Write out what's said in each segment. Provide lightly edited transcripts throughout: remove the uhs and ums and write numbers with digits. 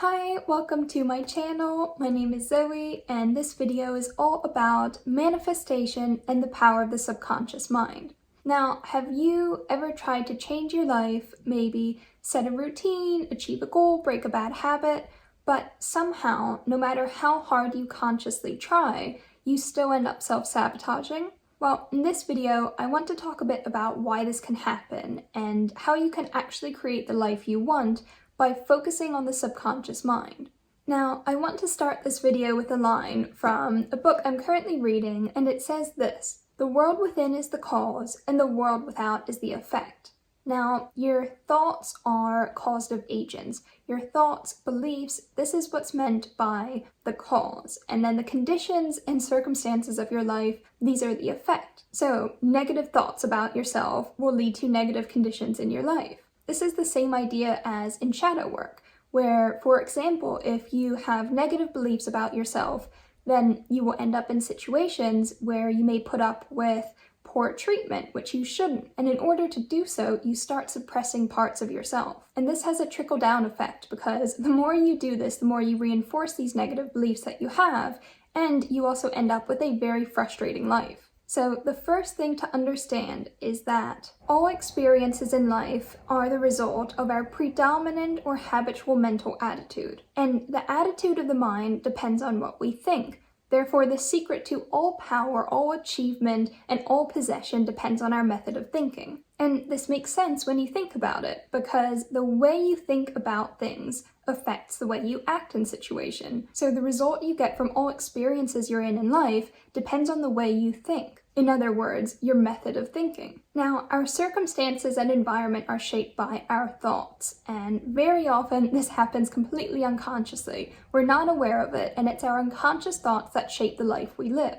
Hi, welcome to my channel. My name is Zoe, and this video is all about manifestation and the power of the subconscious mind. Now, have you ever tried to change your life, maybe set a routine, achieve a goal, break a bad habit, but somehow, no matter how hard you consciously try, you still end up self-sabotaging? Well, in this video, I want to talk a bit about why this can happen and how you can actually create the life you want by focusing on the subconscious mind. Now, I want to start this video with a line from a book I'm currently reading, and it says this: "The world within is the cause, and the world without is the effect." Now, your thoughts are causative agents. Your thoughts, beliefs, this is what's meant by the cause. And then the conditions and circumstances of your life, these are the effect. So, negative thoughts about yourself will lead to negative conditions in your life. This is the same idea as in shadow work, where, for example, if you have negative beliefs about yourself, then you will end up in situations where you may put up with poor treatment, which you shouldn't. And in order to do so, you start suppressing parts of yourself. And this has a trickle-down effect because the more you do this, the more you reinforce these negative beliefs that you have, and you also end up with a very frustrating life. So the first thing to understand is that all experiences in life are the result of our predominant or habitual mental attitude. And the attitude of the mind depends on what we think. Therefore, the secret to all power, all achievement, and all possession depends on our method of thinking. And this makes sense when you think about it, because the way you think about things affects the way you act in situation. So the result you get from all experiences you're in life depends on the way you think. In other words, your method of thinking. Now, our circumstances and environment are shaped by our thoughts, and very often this happens completely unconsciously. We're not aware of it, and it's our unconscious thoughts that shape the life we live.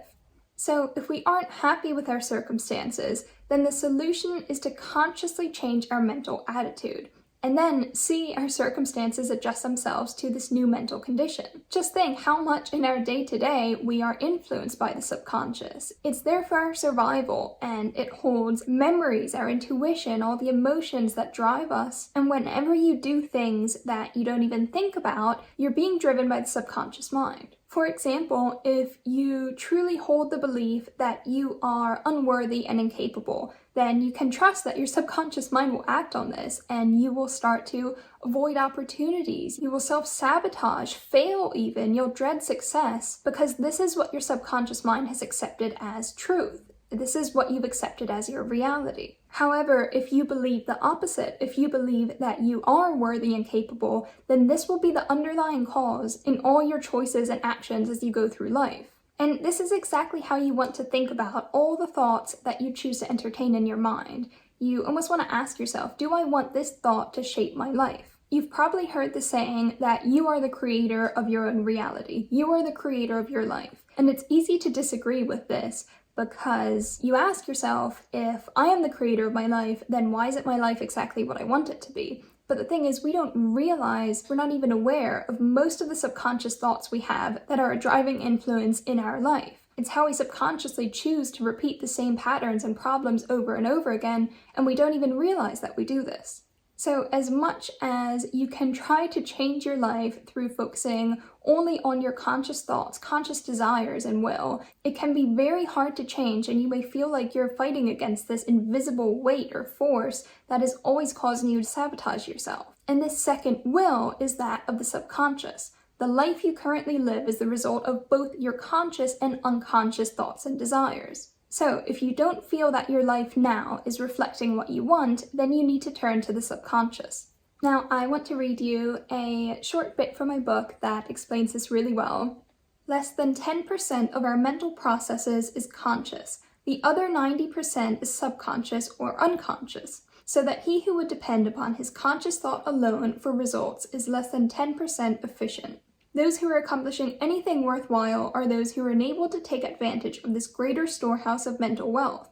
So if we aren't happy with our circumstances, then the solution is to consciously change our mental attitude, and then see our circumstances adjust themselves to this new mental condition. Just think how much in our day-to-day we are influenced by the subconscious. It's there for our survival, and it holds memories, our intuition, all the emotions that drive us. And whenever you do things that you don't even think about, you're being driven by the subconscious mind. For example, if you truly hold the belief that you are unworthy and incapable, then you can trust that your subconscious mind will act on this, and you will start to avoid opportunities. You will self-sabotage, fail even, you'll dread success, because this is what your subconscious mind has accepted as truth. This is what you've accepted as your reality. However, if you believe the opposite, if you believe that you are worthy and capable, then this will be the underlying cause in all your choices and actions as you go through life. And this is exactly how you want to think about all the thoughts that you choose to entertain in your mind. You almost want to ask yourself, do I want this thought to shape my life? You've probably heard the saying that you are the creator of your own reality. You are the creator of your life. And it's easy to disagree with this, because you ask yourself, if I am the creator of my life, then why isn't my life exactly what I want it to be? But the thing is, we don't realize, we're not even aware of most of the subconscious thoughts we have that are a driving influence in our life. It's how we subconsciously choose to repeat the same patterns and problems over and over again, and we don't even realize that we do this. So as much as you can try to change your life through focusing only on your conscious thoughts, conscious desires, and will, it can be very hard to change, and you may feel like you're fighting against this invisible weight or force that is always causing you to sabotage yourself. And this second will is that of the subconscious. The life you currently live is the result of both your conscious and unconscious thoughts and desires. So if you don't feel that your life now is reflecting what you want, then you need to turn to the subconscious. Now, I want to read you a short bit from my book that explains this really well. Less than 10% of our mental processes is conscious. The other 90% is subconscious or unconscious, so that he who would depend upon his conscious thought alone for results is less than 10% efficient. Those who are accomplishing anything worthwhile are those who are enabled to take advantage of this greater storehouse of mental wealth.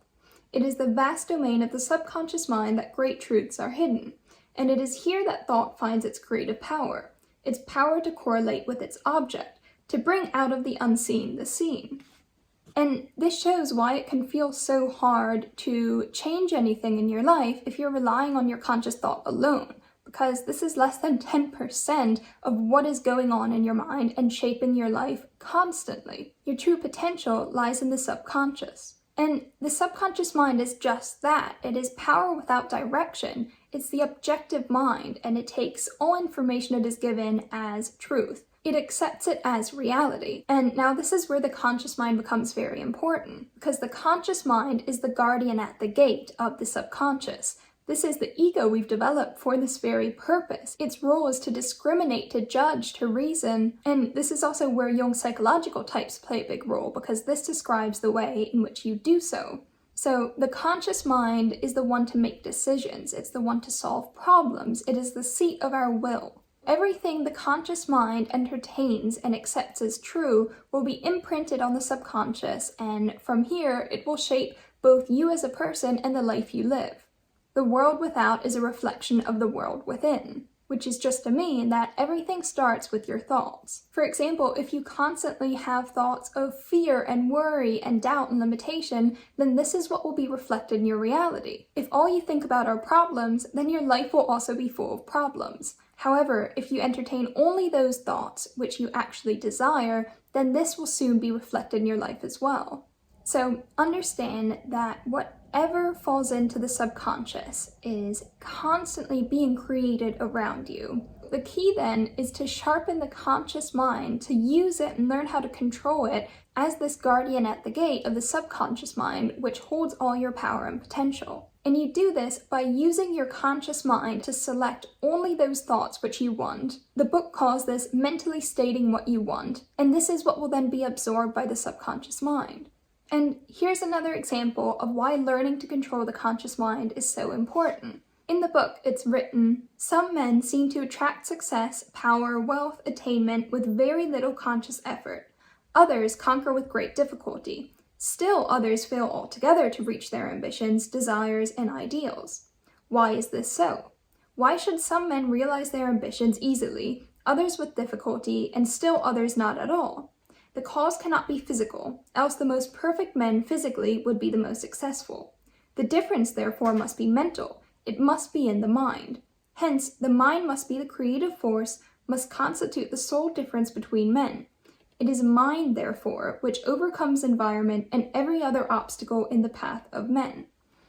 It is the vast domain of the subconscious mind that great truths are hidden, and it is here that thought finds its creative power, its power to correlate with its object, to bring out of the unseen the seen. And this shows why it can feel so hard to change anything in your life if you're relying on your conscious thought alone, because this is less than 10% of what is going on in your mind and shaping your life constantly. Your true potential lies in the subconscious. And the subconscious mind is just that. It is power without direction. It's the objective mind, and it takes all information it is given as truth. It accepts it as reality. And now this is where the conscious mind becomes very important, because the conscious mind is the guardian at the gate of the subconscious. This is the ego we've developed for this very purpose. Its role is to discriminate, to judge, to reason, and this is also where Jung's psychological types play a big role, because this describes the way in which you do so. So the conscious mind is the one to make decisions. It's the one to solve problems. It is the seat of our will. Everything the conscious mind entertains and accepts as true will be imprinted on the subconscious, and from here it will shape both you as a person and the life you live. The world without is a reflection of the world within, which is just to mean that everything starts with your thoughts. For example, if you constantly have thoughts of fear and worry and doubt and limitation, then this is what will be reflected in your reality. If all you think about are problems, then your life will also be full of problems. However, if you entertain only those thoughts which you actually desire, then this will soon be reflected in your life as well. So understand that whatever falls into the subconscious is constantly being created around you. The key then is to sharpen the conscious mind, to use it and learn how to control it as this guardian at the gate of the subconscious mind, which holds all your power and potential. And you do this by using your conscious mind to select only those thoughts which you want. The book calls this mentally stating what you want, and this is what will then be absorbed by the subconscious mind. And here's another example of why learning to control the conscious mind is so important. In the book, it's written, "Some men seem to attract success, power, wealth, attainment with very little conscious effort. Others conquer with great difficulty. Still others fail altogether to reach their ambitions, desires, and ideals. Why is this so? Why should some men realize their ambitions easily, others with difficulty, and still others not at all? The cause cannot be physical, else the most perfect men physically would be the most successful. The difference, therefore, must be mental. It must be in the mind. Hence, the mind must be the creative force, must constitute the sole difference between men. It is mind, therefore, which overcomes environment and every other obstacle in the path of men."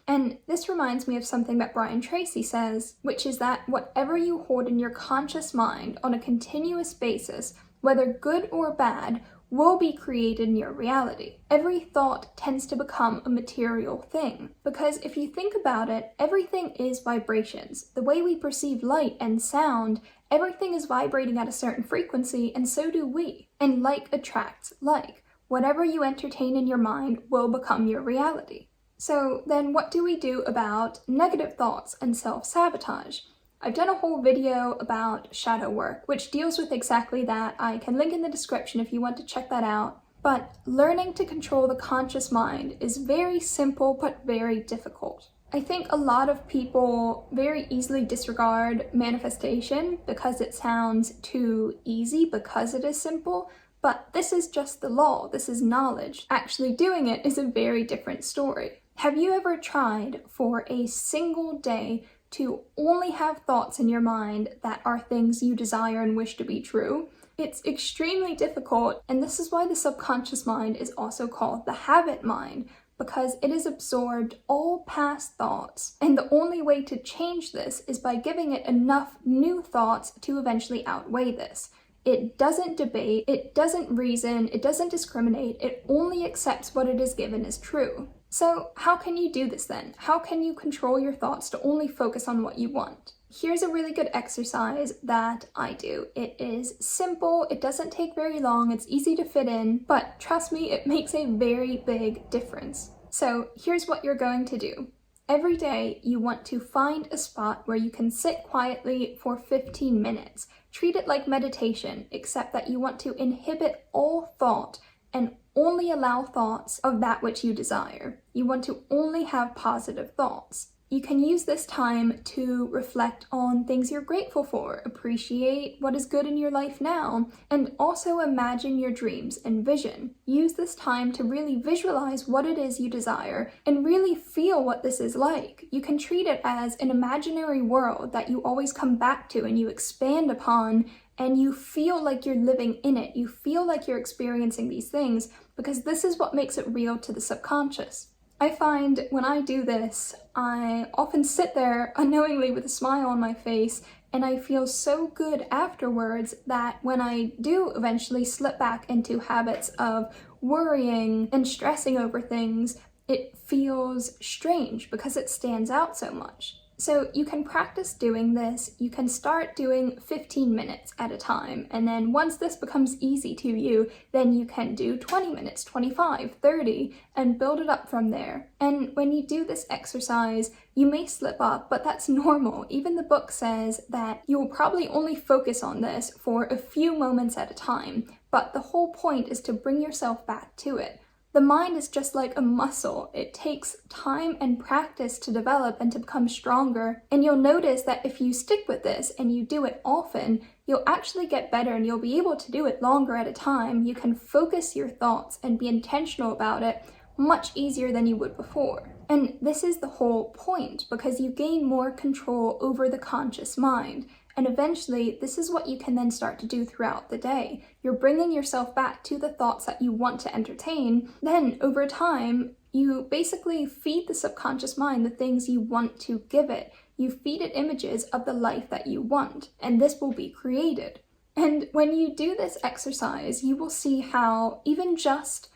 And this reminds me of something that Brian Tracy says, which is that whatever you hold in your conscious mind on a continuous basis, whether good or bad, will be created in your reality. Every thought tends to become a material thing, because if you think about it, everything is vibrations. The way we perceive light and sound, everything is vibrating at a certain frequency, and so do we. And like attracts like. Whatever you entertain in your mind will become your reality. So then what do we do about negative thoughts and self-sabotage? I've done a whole video about shadow work, which deals with exactly that. I can link in the description if you want to check that out. But learning to control the conscious mind is very simple but very difficult. I think a lot of people very easily disregard manifestation because it sounds too easy, because it is simple, but this is just the law, this is knowledge. Actually doing it is a very different story. Have you ever tried for a single day to only have thoughts in your mind that are things you desire and wish to be true? It's extremely difficult, and this is why the subconscious mind is also called the habit mind, because it has absorbed all past thoughts, and the only way to change this is by giving it enough new thoughts to eventually outweigh this. It doesn't debate, it doesn't reason, it doesn't discriminate, it only accepts what it is given as true. So how can you do this then? How can you control your thoughts to only focus on what you want? Here's a really good exercise that I do. It is simple, it doesn't take very long, it's easy to fit in, but trust me, it makes a very big difference. So here's what you're going to do. Every day you want to find a spot where you can sit quietly for 15 minutes. Treat it like meditation, except that you want to inhibit all thought and only allow thoughts of that which you desire. You want to only have positive thoughts. You can use this time to reflect on things you're grateful for, appreciate what is good in your life now, and also imagine your dreams and vision. Use this time to really visualize what it is you desire and really feel what this is like. You can treat it as an imaginary world that you always come back to and you expand upon, and you feel like you're living in it. You feel like you're experiencing these things because this is what makes it real to the subconscious. I find when I do this, I often sit there unknowingly with a smile on my face, and I feel so good afterwards that when I do eventually slip back into habits of worrying and stressing over things, it feels strange because it stands out so much. So you can practice doing this. You can start doing 15 minutes at a time, and then once this becomes easy to you, then you can do 20 minutes, 25, 30, and build it up from there. And when you do this exercise, you may slip up, but that's normal. Even the book says that you will probably only focus on this for a few moments at a time, but the whole point is to bring yourself back to it. The mind is just like a muscle. It takes time and practice to develop and to become stronger. And you'll notice that if you stick with this and you do it often, you'll actually get better and you'll be able to do it longer at a time. You can focus your thoughts and be intentional about it much easier than you would before. And this is the whole point, because you gain more control over the conscious mind. And eventually, this is what you can then start to do throughout the day. You're bringing yourself back to the thoughts that you want to entertain. Then, over time, you basically feed the subconscious mind the things you want to give it. You feed it images of the life that you want, and this will be created. And when you do this exercise, you will see how even just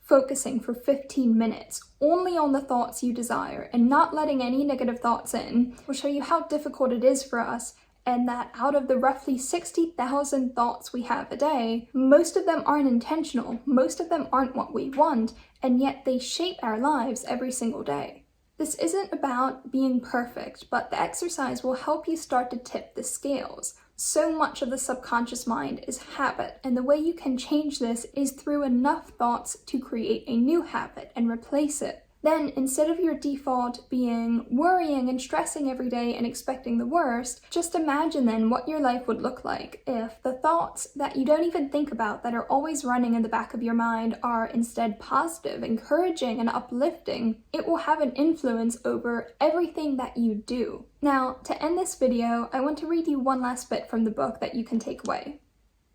focusing for 15 minutes only on the thoughts you desire and not letting any negative thoughts in will show you how difficult it is for us, and that out of the roughly 60,000 thoughts we have a day, most of them aren't intentional, most of them aren't what we want, and yet they shape our lives every single day. This isn't about being perfect, but the exercise will help you start to tip the scales. So much of the subconscious mind is habit, and the way you can change this is through enough thoughts to create a new habit and replace it. Then, instead of your default being worrying and stressing every day and expecting the worst, just imagine then what your life would look like if the thoughts that you don't even think about, that are always running in the back of your mind, are instead positive, encouraging, and uplifting. It will have an influence over everything that you do. Now, to end this video, I want to read you one last bit from the book that you can take away.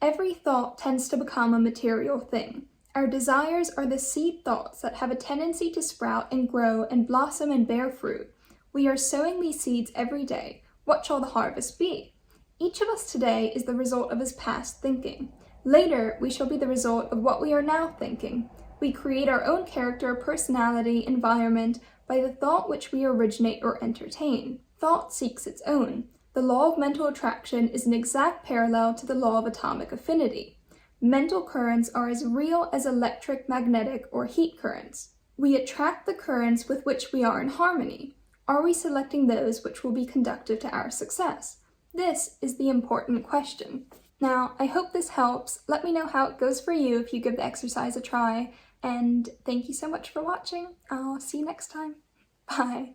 Every thought tends to become a material thing. Our desires are the seed thoughts that have a tendency to sprout and grow and blossom and bear fruit. We are sowing these seeds every day. What shall the harvest be? Each of us today is the result of his past thinking. Later, we shall be the result of what we are now thinking. We create our own character, personality, environment by the thought which we originate or entertain. Thought seeks its own. The law of mental attraction is an exact parallel to the law of atomic affinity. Mental currents are as real as electric, magnetic, or heat currents. We attract the currents with which we are in harmony. Are we selecting those which will be conducive to our success? This is the important question. Now, I hope this helps. Let me know how it goes for you if you give the exercise a try. And thank you so much for watching. I'll see you next time. Bye.